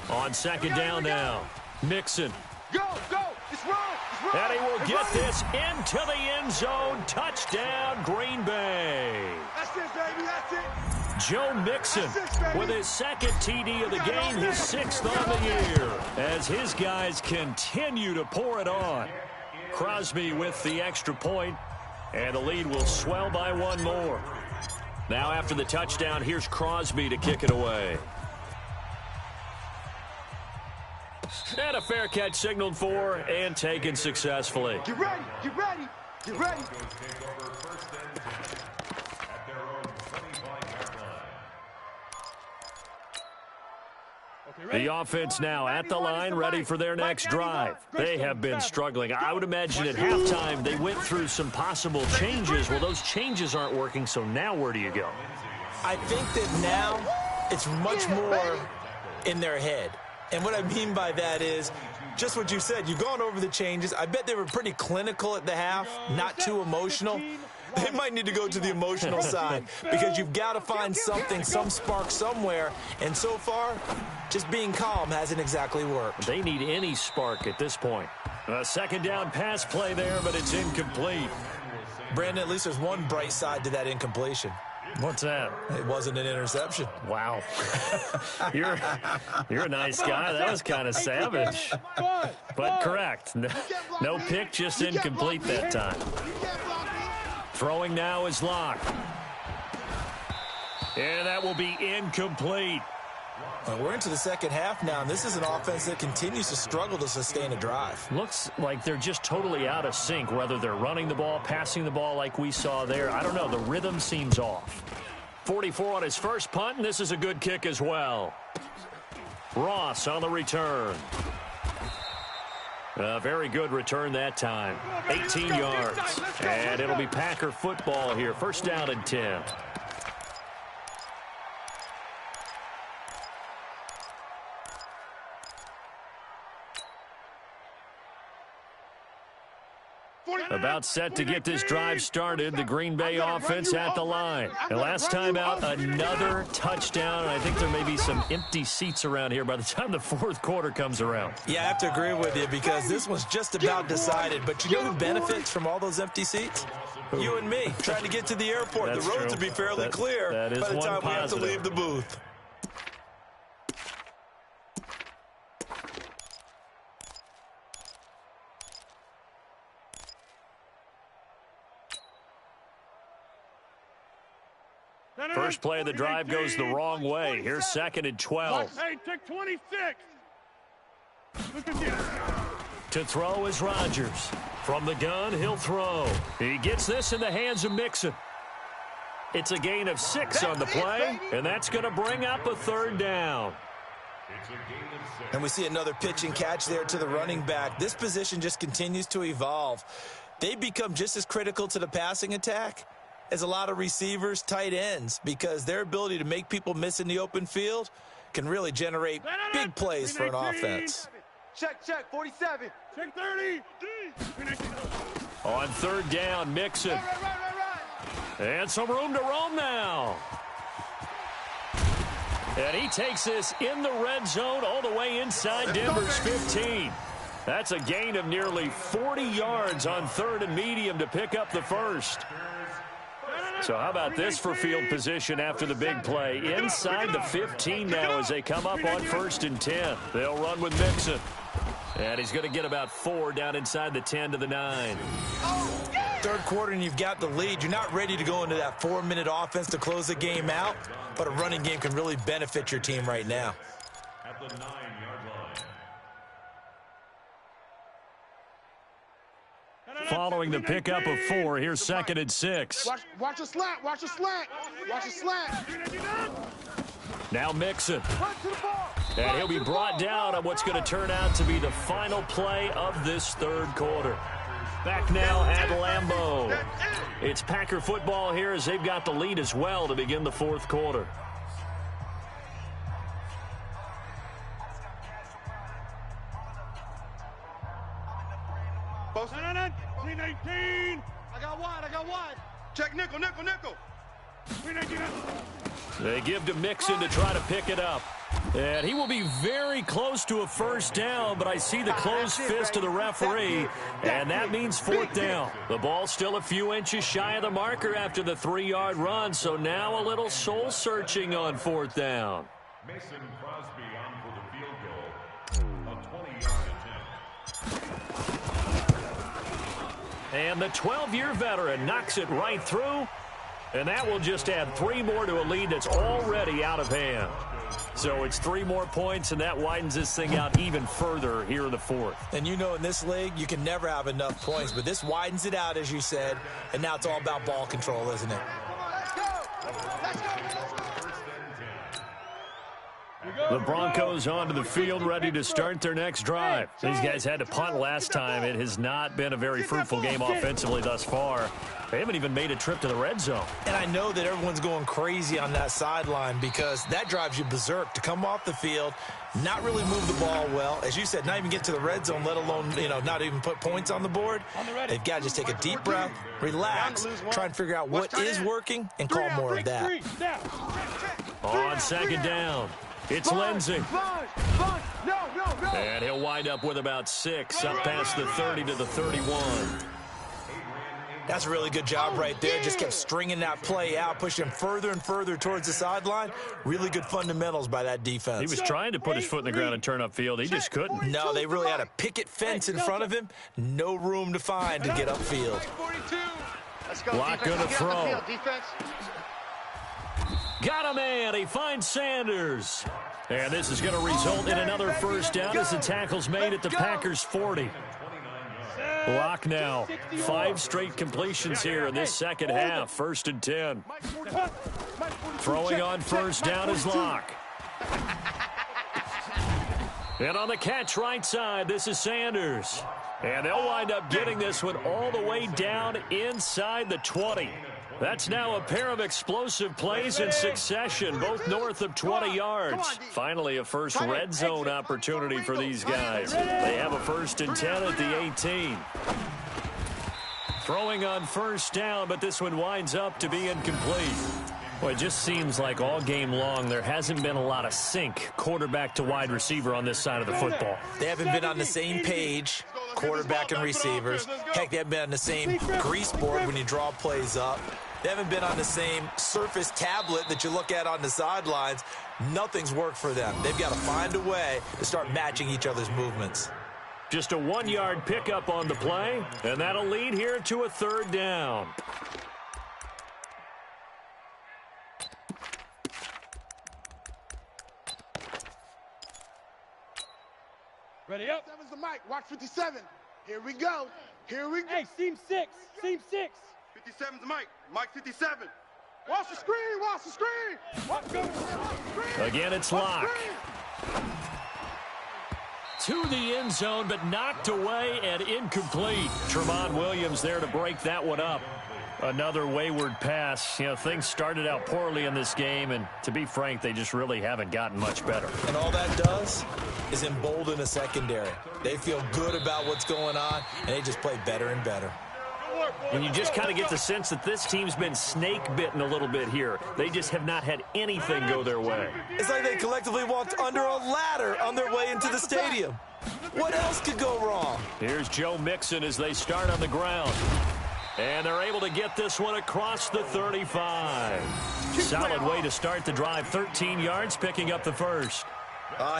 On 2nd down now, Mixon. Go! It's wrong! And he will get this into the end zone. Touchdown, Green Bay. That's it, baby. That's it. Joe Mixon with his 2nd TD of the game, his 6th on the year, as his guys continue to pour it on. Crosby with the extra point, and the lead will swell by 1 more. Now after the touchdown, here's Crosby to kick it away. And a fair catch signaled for and taken successfully. Get ready. The offense now at the line, ready for their next drive. They have been struggling. I would imagine at halftime they went through some possible changes. Well, those changes aren't working, so now where do you go? I think that now it's much more in their head. And what I mean by that is just what you said. You've gone over the changes. I bet they were pretty clinical at the half, not too emotional. They might need to go to the emotional side because you've got to find something, some spark somewhere. And so far, just being calm hasn't exactly worked. They need any spark at this point. A 2nd down pass play there, but it's incomplete. Brandon, at least there's one bright side to that incompletion. What's that? It wasn't an interception. Wow. You're a nice guy. That was kind of savage. But correct. No pick, just incomplete that time. Throwing now is Locke. And that will be incomplete. We're into the 2nd half now, and this is an offense that continues to struggle to sustain a drive. Looks like they're just totally out of sync, whether they're running the ball, passing the ball like we saw there. I don't know. The rhythm seems off. 44 on his first punt, and this is a good kick as well. Ross on the return. A very good return that time. 18 yards. And it'll be Packer football here. 1st down and 10. About set to get this drive started. The Green Bay offense at the line. And last time out, another touchdown. And I think there may be some empty seats around here by the time the fourth quarter comes around. Yeah, I have to agree with you because this was just about decided. But you know who benefits from all those empty seats? You and me, trying to get to the airport. That's the roads true. will be fairly clear that is by the one time we have to positive. leave the booth. First play of the drive goes the wrong way. Here's 2nd and 12. Hey, take 26. Look at this. To throw is Rodgers. From the gun, he'll throw. He gets this in the hands of Mixon. It's a gain of 6 on the play, and that's going to bring up a 3rd down. And we see another pitch and catch there to the running back. This position just continues to evolve. They become just as critical to the passing attack as a lot of receivers, tight ends, because their ability to make people miss in the open field can really generate big plays for an offense. Check, 47. Check 30. On 3rd down, Mixon. And some room to roam now. And he takes this in the red zone all the way inside Denver's 15. That's a gain of nearly 40 yards on 3rd and medium to pick up the first. So how about this for field position after the big play? Inside the 15 now as they come up on 1st and 10. They'll run with Mixon. And he's going to get about 4 down inside the 10 to the 9. Third quarter and you've got the lead. You're not ready to go into that 4-minute offense to close the game out, but a running game can really benefit your team right now. At the 9-yard line. Following the pickup of 4, here's 2nd and 6. Watch a slant. Watch a slant. Watch a slant. Now Mixon. And he'll be brought down on what's going to turn out to be the final play of this 3rd quarter. Back now at Lambeau. It's Packer football here as they've got the lead as well to begin the 4th quarter. Post. 319. I got wide. Check nickel. They give to Mixon to try to pick it up. And he will be very close to a 1st down, but I see the closed fist of the referee, and that means 4th down. The ball's still a few inches shy of the marker after the 3-yard run, so now a little soul-searching on 4th down. Mason Crosby on for the field goal. A 20-yard attempt. And the 12-year veteran knocks it right through, and that will just add 3 more to a lead that's already out of hand. So it's 3 more points, and that widens this thing out even further here in the 4th. And you know in this league, you can never have enough points, but this widens it out, as you said, and now it's all about ball control, isn't it? The Broncos onto the field, ready to start their next drive. These guys had to punt last time. It has not been a very fruitful game offensively thus far. They haven't even made a trip to the red zone. And I know that everyone's going crazy on that sideline because that drives you berserk to come off the field, not really move the ball well. As you said, not even get to the red zone, let alone, not even put points on the board. They've got to just take a deep breath, relax, try and figure out what is working, and call more of that. On 2nd down, it's Lindsey. No. And he'll wind up with about 6, up past the 30 to the 31. That's a really good job right there. Just kept stringing that play out, pushing him further and further towards the sideline. Really good fundamentals by that defense. He was trying to put his foot in the ground and turn upfield. He just couldn't. No, they really had a picket fence in front of him. No room to find to get upfield. Block going to throw. Got a man. He finds Sanders. And this is going to result in another 1st down as the tackle's made at the Packers' 40. Block now. 5 straight completions here in this 2nd half. 1st and 10. Throwing on 1st down is Locke. And on the catch right side, this is Sanders. And they'll wind up getting this one all the way down inside the 20. That's now a pair of explosive plays in succession, both north of 20 yards. Finally, a first red zone opportunity for these guys. They have a 1st and 10 at the 18. Throwing on first down, but this one winds up to be incomplete. Well, it just seems like all game long there hasn't been a lot of sync quarterback to wide receiver on this side of the football. They haven't been on the same page, quarterback and receivers. Heck, they haven't been on the same grease board when you draw plays up. They haven't been on the same surface tablet that you look at on the sidelines. Nothing's worked for them. They've got to find a way to start matching each other's movements. Just a 1-yard pickup on the play, and that'll lead here to a third down. Ready up. 57's the mic. Watch 57. Here we go. Here we go. Hey, seam 6. Seam 6. 57's the mic. Mike 57. Watch the screen. Watch the screen. Watch the screen. Again, it's Locke. To the end zone, but knocked away and incomplete. Tremont Williams there to break that one up. Another wayward pass. You know, things started out poorly in this game, and to be frank, they just really haven't gotten much better. And all that does is embolden a secondary. They feel good about what's going on, and they just play better and better. And you just kind of get the sense that this team's been snake-bitten a little bit here. They just have not had anything go their way. It's like they collectively walked under a ladder on their way into the stadium. What else could go wrong? Here's Joe Mixon as they start on the ground. And they're able to get this one across the 35. Solid way to start the drive. 13 yards, picking up the first.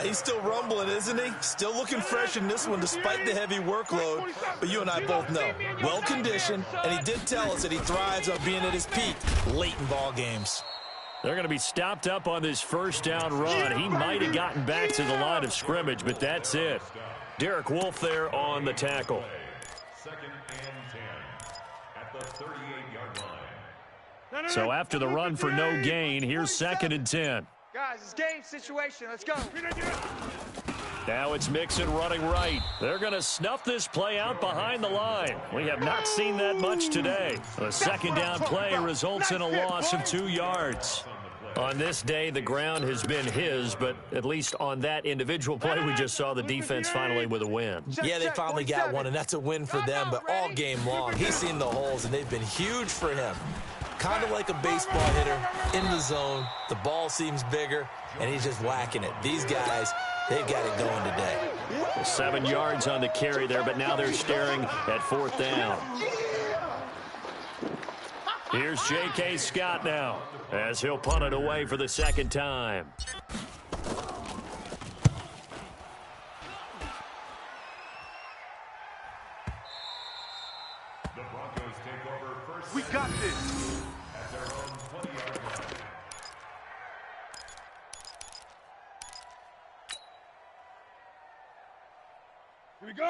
He's still rumbling, isn't he? Still looking fresh in this one despite the heavy workload. But you and I both know, well-conditioned, and he did tell us that he thrives on being at his peak late in ball games. They're going to be stopped up on this first down run. He might have gotten back to the line of scrimmage, but that's it. Derek Wolfe there on the tackle. Second and 10 at the 38-yard line. So after the run for no gain, here's second and 10. Guys, it's game situation. Let's go. Now it's Mixon running right. They're going to snuff this play out behind the line. We have not seen that much today. The second down play results in a loss of 2 yards. On this day, the ground has been his, but at least on that individual play, we just saw the defense finally with a win. Yeah, they finally got one, and that's a win for them, but all game long, he's seen the holes, and they've been huge for him. Kind of like a baseball hitter in the zone. The ball seems bigger, and he's just whacking it. These guys, they've got it going today. 7 yards on the carry there, but now they're staring at fourth down. Here's J.K. Scott now, as he'll punt it away for the second time. The Broncos take over first. We got this. At their own 20-yard line.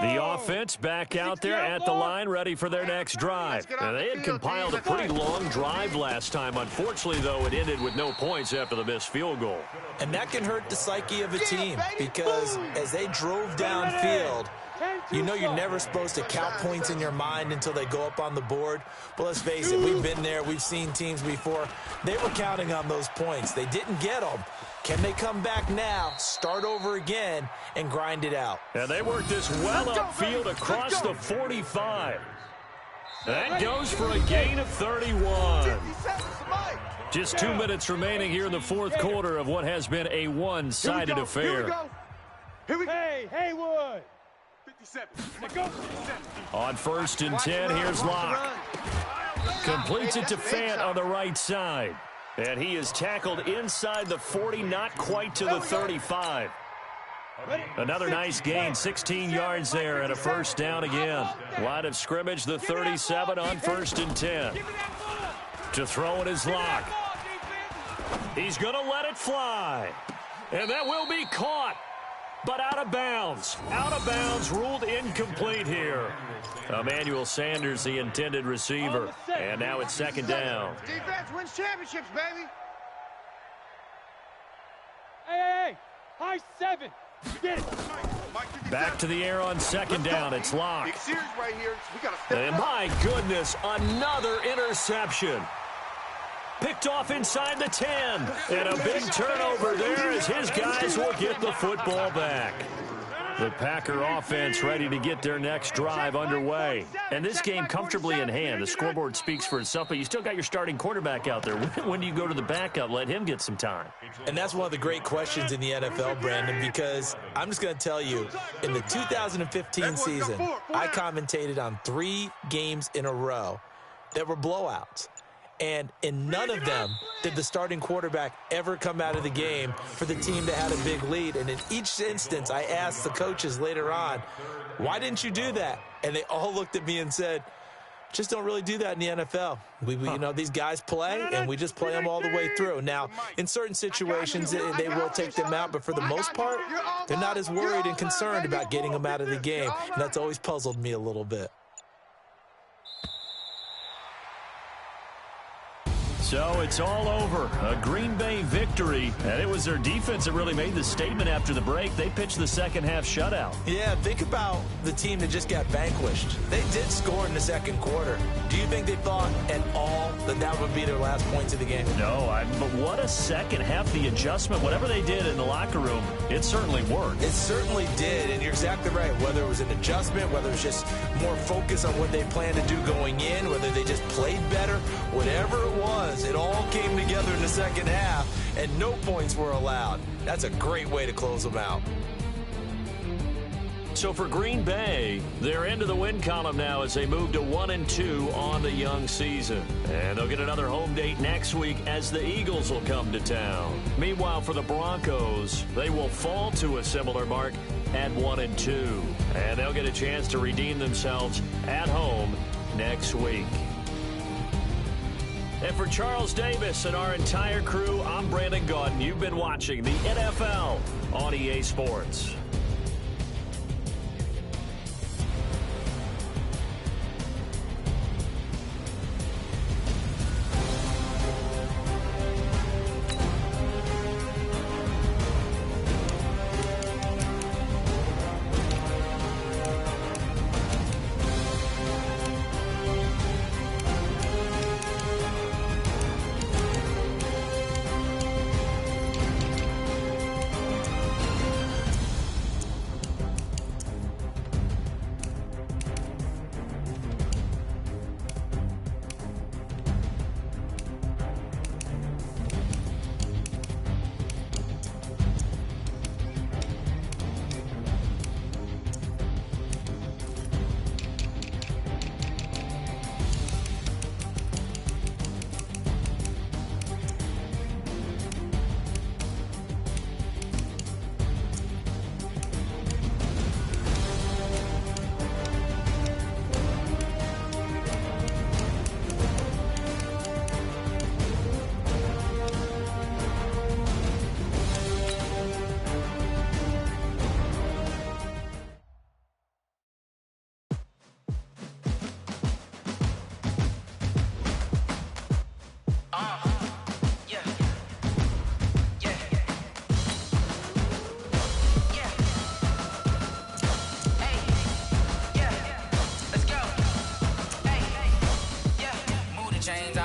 The offense back out there at the line, ready for their next drive. Now, they had compiled a pretty long drive last time. Unfortunately, though, it ended with no points after the missed field goal. And that can hurt the psyche of a team because as they drove downfield, you know you're never supposed to count points in your mind until they go up on the board. But let's face it, we've been there. We've seen teams before. They were counting on those points. They didn't get them. Can they come back now, start over again, and grind it out? And they work this well upfield across the 45. That goes for a gain of 31. Just 2 minutes remaining here in the fourth quarter of what has been a one-sided affair. Here we go. Hey, Haywood. 57. On first and 10, here's Locke. Completes it to Fant on the right side. And he is tackled inside the 40, not quite to the 35. Another nice gain, 16 yards there and a first down again. Line of scrimmage, the 37 on first and 10. To throw it is Locke. He's going to let it fly. And that will be caught. But out of bounds. Out of bounds, ruled incomplete here. Emmanuel Sanders, the intended receiver. And now it's second down. Defense wins championships, baby. Hey, high 7. Get it. Back to the air on second down. It's Locke. Big series right here. We got to step And my goodness, another interception. Picked off inside the 10. And a big turnover there as his guys will get the football back. The Packer offense ready to get their next drive underway. And this game comfortably in hand. The scoreboard speaks for itself, but you still got your starting quarterback out there. When do you go to the backup, let him get some time? And that's one of the great questions in the NFL, Brandon, because I'm just going to tell you, in the 2015 season, I commentated on 3 games in a row that were blowouts. And in none of them did the starting quarterback ever come out of the game for the team that had a big lead. And in each instance, I asked the coaches later on, why didn't you do that? And they all looked at me and said, just don't really do that in the NFL. You know, these guys play, and we just play them all the way through. Now, in certain situations, they will take them out, but for the most part, they're not as worried and concerned about getting them out of the game. And that's always puzzled me a little bit. So it's all over. A Green Bay victory. And it was their defense that really made the statement after the break. They pitched the second half shutout. Yeah, think about the team that just got vanquished. They did score in the second quarter. Do you think they thought at all that that would be their last points of the game? No, but what a second half. The adjustment, whatever they did in the locker room, it certainly worked. It certainly did, and you're exactly right. Whether it was an adjustment, whether it was just more focus on what they planned to do going in, whether they just played better, whatever it was, it all came together in the second half, and no points were allowed. That's a great way to close them out. So for Green Bay, they're into the win column now as they move to 1-2 on the young season. And they'll get another home date next week as the Eagles will come to town. Meanwhile, for the Broncos, they will fall to a similar mark at 1-2. And they'll get a chance to redeem themselves at home next week. And for Charles Davis and our entire crew, I'm Brandon Gaudin. You've been watching the NFL on EA Sports.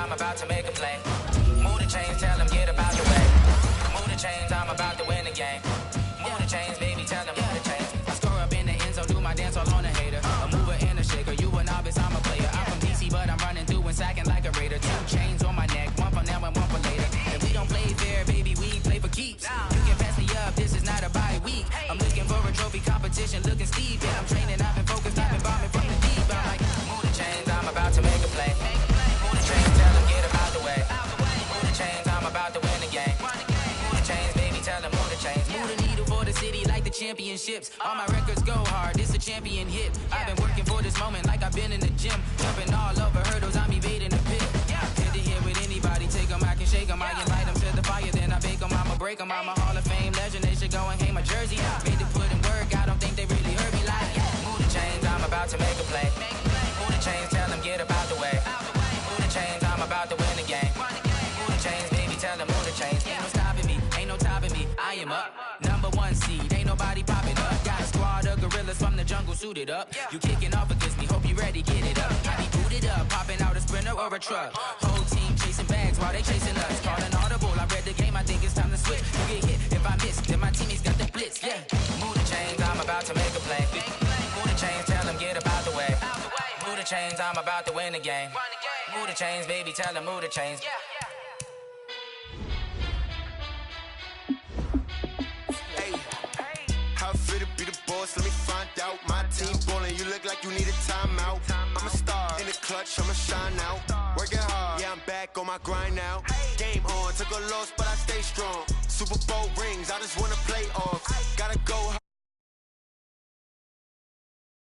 I'm about to make a play. Move the chains, tell them get about the way. Move the chains, I'm about to win the game. Move the chains, baby, tell them move the chains. I score up in the end zone, do my dance all on a hater. A mover and a shaker, you a novice, I'm a player. I'm from DC, but I'm running through and sacking like a raider. 2 chains on my neck, one for now and one for later. And we don't play fair, baby, we play for keeps. You can pass me up, this is not a bye week. I'm looking for a trophy competition, looking steep. Yeah, I'm training, I've been focused, I've been bombing from the deep. I'm like, move the chains, I'm about to make a play. Move the chains, tell them get about the way. Move the chains, I'm about to win the game. Move the chains, baby, tell them move the chains. Move the needle for the city like the championships. All my records go hard, it's a champion hit. I've been working for this moment like I've been in the gym. Jumping all over hurdles, I'm evading the pit. Head to head with anybody, take them, I can shake them. I invite them to the fire, then I bake them, I'ma break them. I'm a Hall of Fame legend, they should go and hang my jersey. Made to put in work, I don't think they really heard me like, move the chains, I'm about to make a play. Move the chains, tell them get about the way. Move the chains, I'm about to win the game. Move the chains, baby, tell them move the chains. Ain't no stopping me, ain't no topping me, I am up. Number 1 seed, ain't nobody popping up. Got a squad of gorillas from the jungle suited up. You kicking off against me, hope you ready, get it up. I be booted up, popping out a sprinter or a truck. Whole team chasing bags while they chasing us. Calling audible, I read the game, I think it's time to switch. You get hit, if I miss, then my teammates got the blitz, yeah. Move the chains, I'm about about to make a play. Move the chains, tell them get about the way. Move the chains, I'm about to win the game. Move the chains, baby, tell them move the chains. How fit to be the boss? Let me find out. My team ballin', you look like you need a timeout. I'm a star in the clutch, I'ma shine out. Working hard, yeah, I'm back on my grind now. Game on, took a loss, but I stay strong. Super Bowl rings, I just wanna play off. Gotta go.